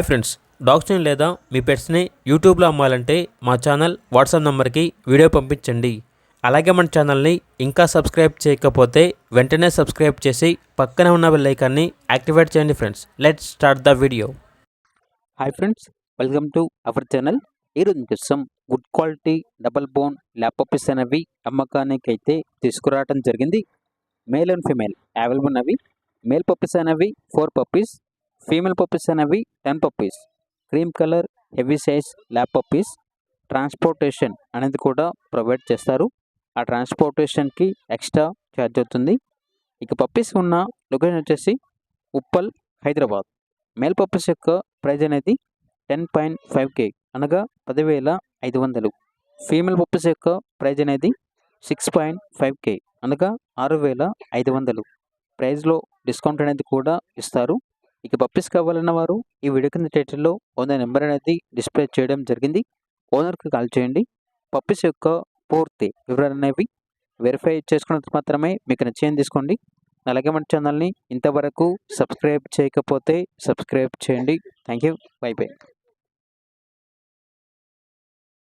Friends, డాగ్స్ని లేదా మీ పెట్స్ని యూట్యూబ్లో అమ్మాలంటే మా ఛానల్ వాట్సాప్ నెంబర్కి వీడియో పంపించండి. అలాగే మన ఛానల్ని ఇంకా సబ్స్క్రైబ్ చేయకపోతే వెంటనే సబ్స్క్రైబ్ చేసి పక్కనే ఉన్న బెల్ ఐకాన్ని యాక్టివేట్ చేయండి friends. Let's start the video. Hi friends, welcome to our channel. ఈరోజు కోసం good quality double bone lap puppies అనేవి అమ్మకానికి అయితే తీసుకురావడం జరిగింది. మేల్ అండ్ ఫీమేల్ అవైలబుల్ ఉన్నవి. మేల్ పప్పీస్ అనేవి 4 పప్పీస్, ఫీమేల్ పప్పీస్ అనేవి 10 puppies. Cream colour heavy size lap puppies. Transportation అనేది కూడా ప్రొవైడ్ చేస్తారు. ఆ ట్రాన్స్పోర్టేషన్కి ఎక్స్ట్రా ఛార్జ్ అవుతుంది. ఇక పప్పీస్ ఉన్న లొకేషన్ వచ్చేసి ఉప్పల్, హైదరాబాద్. మేల్ పప్పీస్ యొక్క ప్రైజ్ అనేది 10.5K అనగా 10,500. ఫీమేల్ పప్పీస్ యొక్క ప్రైజ్ అనేది 6.5K అనగా 6,500. ప్రైజ్లో డిస్కౌంట్ అనేది కూడా ఇస్తారు. ఇక పప్పీస్ కావాలన్న వారు ఈ వీడియో కింద టైటిల్లో ఓనర్ నెంబర్ అనేది డిస్ప్లే చేయడం జరిగింది. ఓనర్కి కాల్ చేయండి. పప్పీస్ యొక్క పూర్తి వివరాలు అనేవి వెరిఫై చేసుకున్నది మాత్రమే మీకు నచ్చేది తీసుకోండి. అలాగే మన ఛానల్ని ఇంతవరకు సబ్స్క్రైబ్ చేయకపోతే సబ్స్క్రైబ్ చేయండి. Thank you. By by.